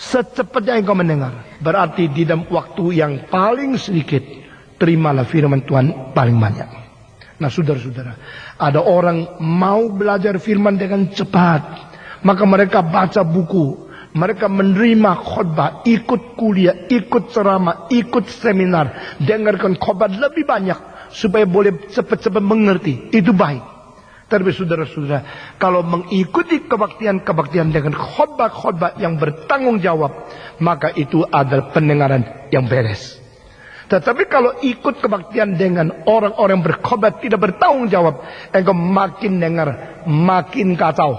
secepatnya engkau mendengar. Berarti di dalam waktu yang paling sedikit, terimalah firman Tuhan paling banyak. Nah saudara-saudara, ada orang mau belajar firman dengan cepat, maka mereka baca buku, mereka menerima khotbah, ikut kuliah, ikut ceramah, ikut seminar, dengarkan khotbah lebih banyak supaya boleh cepat-cepat mengerti. Itu baik. Tapi saudara-saudara, kalau mengikuti kebaktian-kebaktian dengan khotbah-khotbah yang bertanggung jawab, maka itu adalah pendengaran yang beres. Tetapi kalau ikut kebaktian dengan orang-orang berkhotbah tidak bertanggung jawab, engkau makin dengar, makin kacau.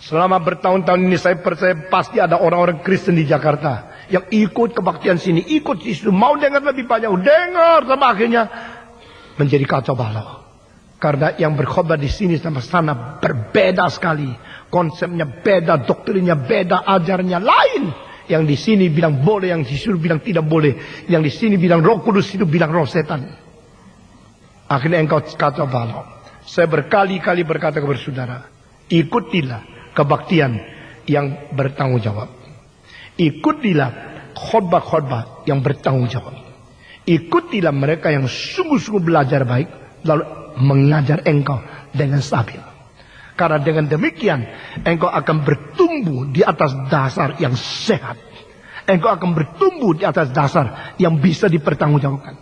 Selama bertahun-tahun ini saya percaya pasti ada orang-orang Kristen di Jakarta yang ikut kebaktian sini, ikut di situ, mau dengar lebih banyak, dengar, sama akhirnya menjadi kacau balau. Karena yang berkhotbah di sini sama sana berbeda sekali. Konsepnya beda, doktrinnya beda, ajarnya lain. Yang di sini bilang boleh, yang di situ bilang tidak boleh. Yang di sini bilang Roh Kudus, itu bilang roh setan. Akhirnya engkau kacau balau. Saya berkali-kali berkata kepada saudara, ikutilah kebaktian yang bertanggung jawab. Ikutilah khotbah-khotbah yang bertanggung jawab. Ikutilah mereka yang sungguh-sungguh belajar baik, lalu mengajar engkau dengan stabil. Karena dengan demikian engkau akan bertumbuh di atas dasar yang sehat. Engkau akan bertumbuh di atas dasar yang bisa dipertanggungjawabkan.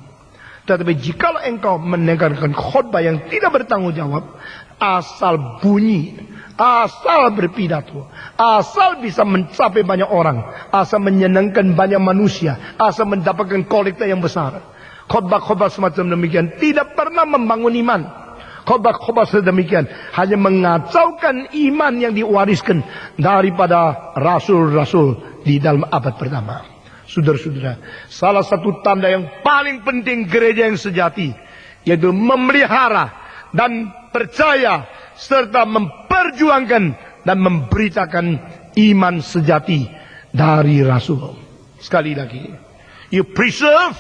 Tetapi jikalau engkau mendengarkan khotbah yang tidak bertanggung jawab, asal bunyi, asal berpidato, asal bisa mencapai banyak orang, asal menyenangkan banyak manusia, asal mendapatkan kolektor yang besar, khotbah-khotbah semacam demikian tidak pernah membangun iman. Khotbah-khotbah sedemikian hanya mengacaukan iman yang diwariskan daripada rasul-rasul di dalam abad pertama. Saudara-saudara, salah satu tanda yang paling penting gereja yang sejati, yaitu memelihara dan percaya serta memperjuangkan dan memberitakan iman sejati dari rasul. Sekali lagi, you preserve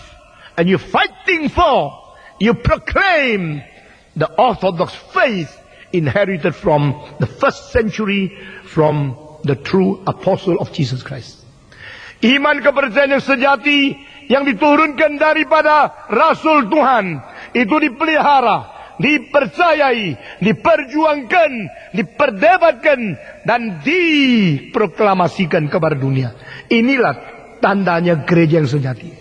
and you fighting for, you proclaim the orthodox faith inherited from the first century from the true apostle of Jesus Christ. Iman kepercayaan yang sejati yang diturunkan daripada Rasul Tuhan itu dipelihara, dipercayai, diperjuangkan, diperdebatkan dan diproklamasikan kepada dunia. Inilah tandanya gereja yang sejati.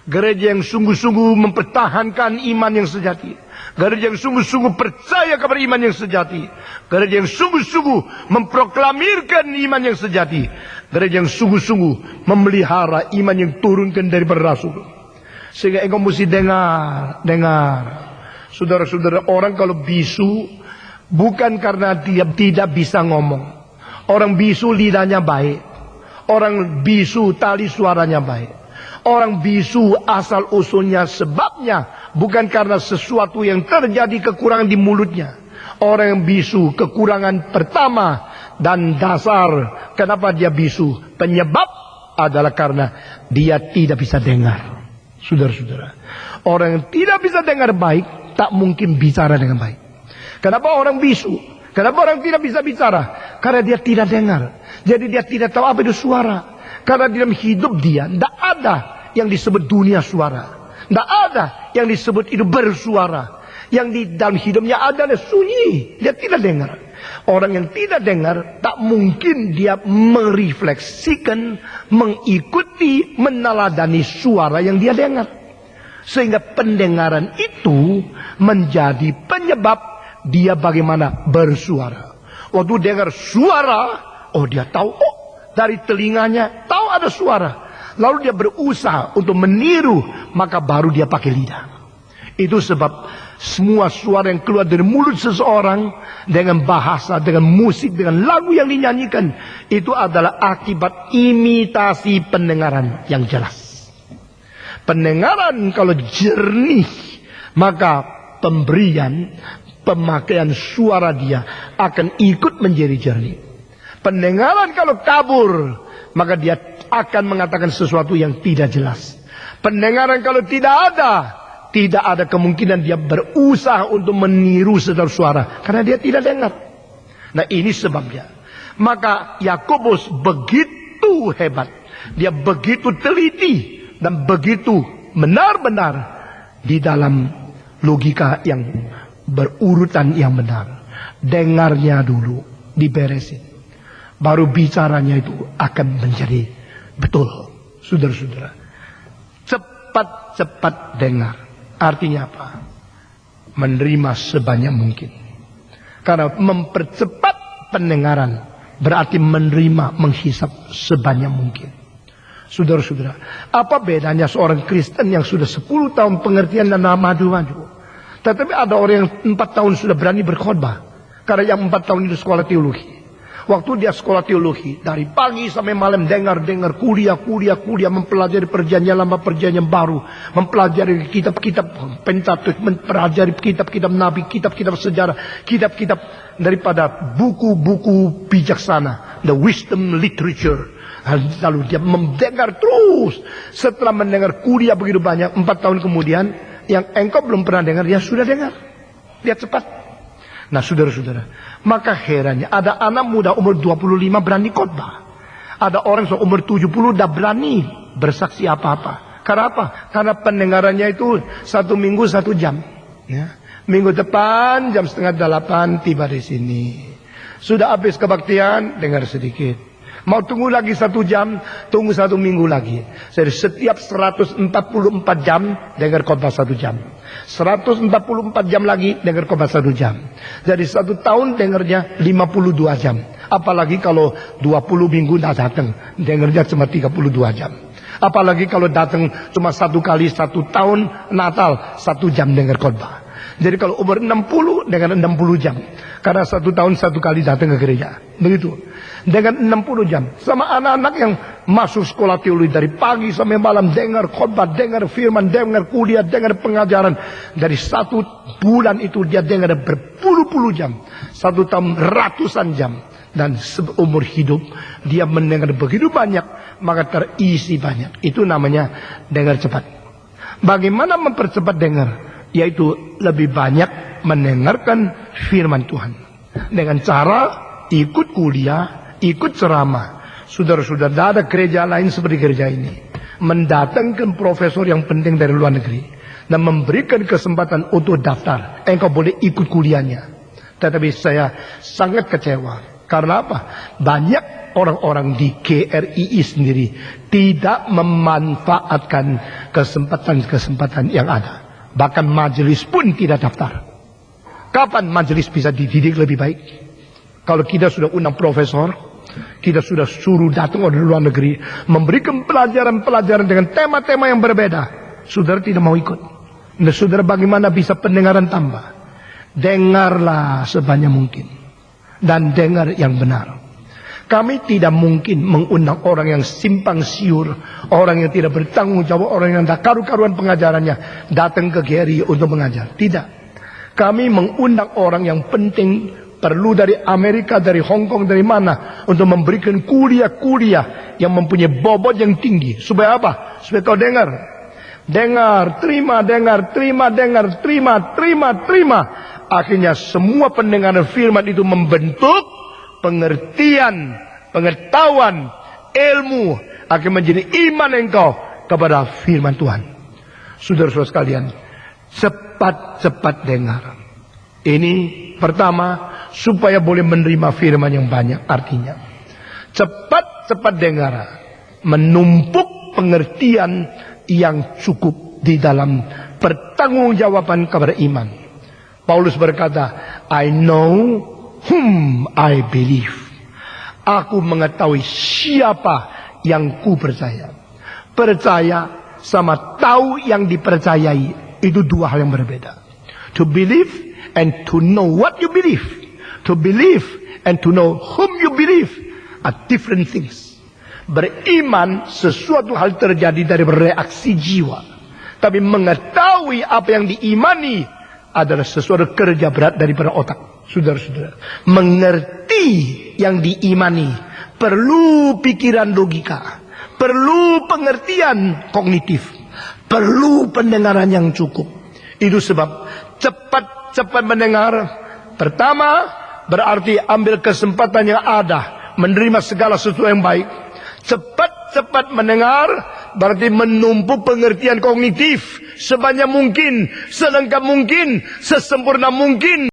Gereja yang sungguh-sungguh mempertahankan iman yang sejati. Gereja yang sungguh-sungguh percaya kepada iman yang sejati. Gereja yang sungguh-sungguh memproklamirkan iman yang sejati. Gereja yang sungguh-sungguh memelihara iman yang turunkan dari rasul. Sehingga engkau mesti dengar. Saudara-saudara, orang kalau bisu bukan karena dia tidak bisa ngomong. Orang bisu lidahnya baik. Orang bisu tali suaranya baik. Orang bisu asal usulnya sebabnya bukan karena sesuatu yang terjadi kekurangan di mulutnya. Orang yang bisu kekurangan pertama dan dasar kenapa dia bisu, penyebab adalah karena dia tidak bisa dengar. Saudara-saudara, orang yang tidak bisa dengar baik tak mungkin bicara dengan baik. Kenapa orang bisu? Kenapa orang tidak bisa bicara? Karena dia tidak dengar. Jadi dia tidak tahu apa itu suara. Karena dalam hidup dia tidak ada yang disebut dunia suara. Tidak ada yang disebut itu bersuara. Yang di dalam hidupnya adalah sunyi. Dia tidak dengar. Orang yang tidak dengar tak mungkin dia merefleksikan, mengikuti, meneladani suara yang dia dengar. Sehingga pendengaran itu menjadi penyebab dia bagaimana bersuara. Waktu dengar suara, oh dia tahu, oh dari telinganya tahu ada suara. Lalu dia berusaha untuk meniru, maka baru dia pakai lidah. Itu sebab semua suara yang keluar dari mulut seseorang dengan bahasa, dengan musik, dengan lagu yang dinyanyikan, itu adalah akibat imitasi pendengaran yang jelas. Pendengaran kalau jernih, maka pemberian, pemakaian suara dia akan ikut menjadi jernih. Pendengaran kalau kabur, maka dia akan mengatakan sesuatu yang tidak jelas. Pendengaran kalau tidak ada kemungkinan dia berusaha untuk meniru setel suara, karena dia tidak dengar. Nah ini sebabnya, Maka Yakobus begitu hebat. Dia begitu teliti dan begitu benar-benar di dalam logika yang berurutan yang benar. Dengarnya dulu diberesin, baru bicaranya itu akan menjadi betul. Saudara-saudara, cepat-cepat dengar. Artinya apa? Menerima sebanyak mungkin. Karena mempercepat pendengaran berarti menerima, menghisap sebanyak mungkin. Saudara-saudara, apa bedanya seorang Kristen yang sudah 10 tahun pengertian dan maju-maju, tetapi ada orang yang 4 tahun sudah berani berkhotbah? Karena yang 4 tahun itu sekolah teologi. Waktu dia sekolah teologi, dari pagi sampai malam dengar kuliah, mempelajari perjanjian lama, perjanjian baru, mempelajari kitab-kitab Pentateuch, mempelajari kitab-kitab nabi, kitab-kitab sejarah, kitab-kitab daripada buku-buku bijaksana, the wisdom literature. Lalu dia mendengar terus. Setelah mendengar kuliah begitu banyak, 4 tahun kemudian, yang engkau belum pernah dengar, dia sudah dengar. Dia cepat. Nah, saudara-saudara, maka herannya ada anak muda umur 25 berani khotbah. Ada orang umur 70 dah berani bersaksi apa-apa. Karena apa? Karena pendengarannya itu 1 minggu 1 jam. Ya. Minggu depan jam 7:30 tiba di sini. Sudah habis kebaktian, dengar sedikit. Mau tunggu lagi 1 jam, tunggu 1 minggu lagi. Jadi setiap 144 jam dengar khotbah 1 jam. 144 jam lagi dengar khotbah 1 jam. Jadi 1 tahun dengarnya 52 jam. Apalagi kalau 20 minggu tidak datang, dengarnya cuma 32 jam. Apalagi kalau datang cuma 1 kali 1 tahun Natal, 1 jam dengar khotbah. Jadi kalau umur 60 dengan 60 jam. Karena 1 tahun 1 kali datang ke gereja. Begitu. Dengan 60 jam. Sama anak-anak yang masuk sekolah teologi dari pagi sampai malam. Dengar khotbah, dengar firman, dengar kuliah, dengar pengajaran. Dari 1 bulan itu dia dengar berpuluh-puluh jam. 1 tahun ratusan jam. Dan seumur hidup dia mendengar begitu banyak. Maka terisi banyak. Itu namanya dengar cepat. Bagaimana mempercepat dengar? Yaitu lebih banyak mendengarkan firman Tuhan. Dengan cara ikut kuliah, ikut ceramah. Saudara-saudara, tidak ada gereja lain seperti gereja ini. Mendatangkan profesor yang penting dari luar negeri. Dan memberikan kesempatan untuk daftar. Engkau boleh ikut kuliahnya. Tetapi saya sangat kecewa. Karena apa? Banyak orang-orang di GRII sendiri tidak memanfaatkan kesempatan-kesempatan yang ada. Bahkan majelis pun tidak daftar. Kapan majelis bisa dididik lebih baik? Kalau kita sudah undang profesor, kita sudah suruh datang dari luar negeri, memberikan pelajaran-pelajaran dengan tema-tema yang berbeda. Saudara tidak mau ikut. Nah, saudara, bagaimana bisa pendengaran tambah? Dengarlah sebanyak mungkin. Dan dengar yang benar. Kami tidak mungkin mengundang orang yang simpang siur, orang yang tidak bertanggung jawab, orang yang tak karu-karuan pengajarannya, datang ke GRI untuk mengajar. Tidak. Kami mengundang orang yang penting, perlu dari Amerika, dari Hong Kong, dari mana, untuk memberikan kuliah-kuliah yang mempunyai bobot yang tinggi. Supaya apa? Supaya kau dengar. Dengar, terima, dengar, terima, dengar, terima. Akhirnya semua pendengaran firman itu membentuk pengertian, pengetahuan, ilmu akan menjadi iman engkau kepada firman Tuhan. Saudara-saudara sekalian, cepat-cepat dengar. Ini pertama, supaya boleh menerima firman yang banyak. Artinya, cepat-cepat dengar, menumpuk pengertian yang cukup di dalam pertanggungjawaban kepada iman. Paulus berkata, I know whom I believe. Aku mengetahui siapa yang ku percaya. Percaya sama tahu yang dipercayai itu 2 hal yang berbeda. To believe and to know what you believe. To believe and to know whom you believe are different things. Beriman sesuatu hal terjadi dari reaksi jiwa. Tapi mengetahui apa yang diimani adalah sesuatu kerja berat daripada otak. Saudara-saudara, mengerti yang diimani perlu pikiran logika, perlu pengertian kognitif, perlu pendengaran yang cukup. Itu sebab cepat-cepat mendengar. Pertama, berarti ambil kesempatan yang ada, menerima segala sesuatu yang baik. Cepat-cepat mendengar berarti menumpuk pengertian kognitif sebanyak mungkin, selengkap mungkin, sesempurna mungkin.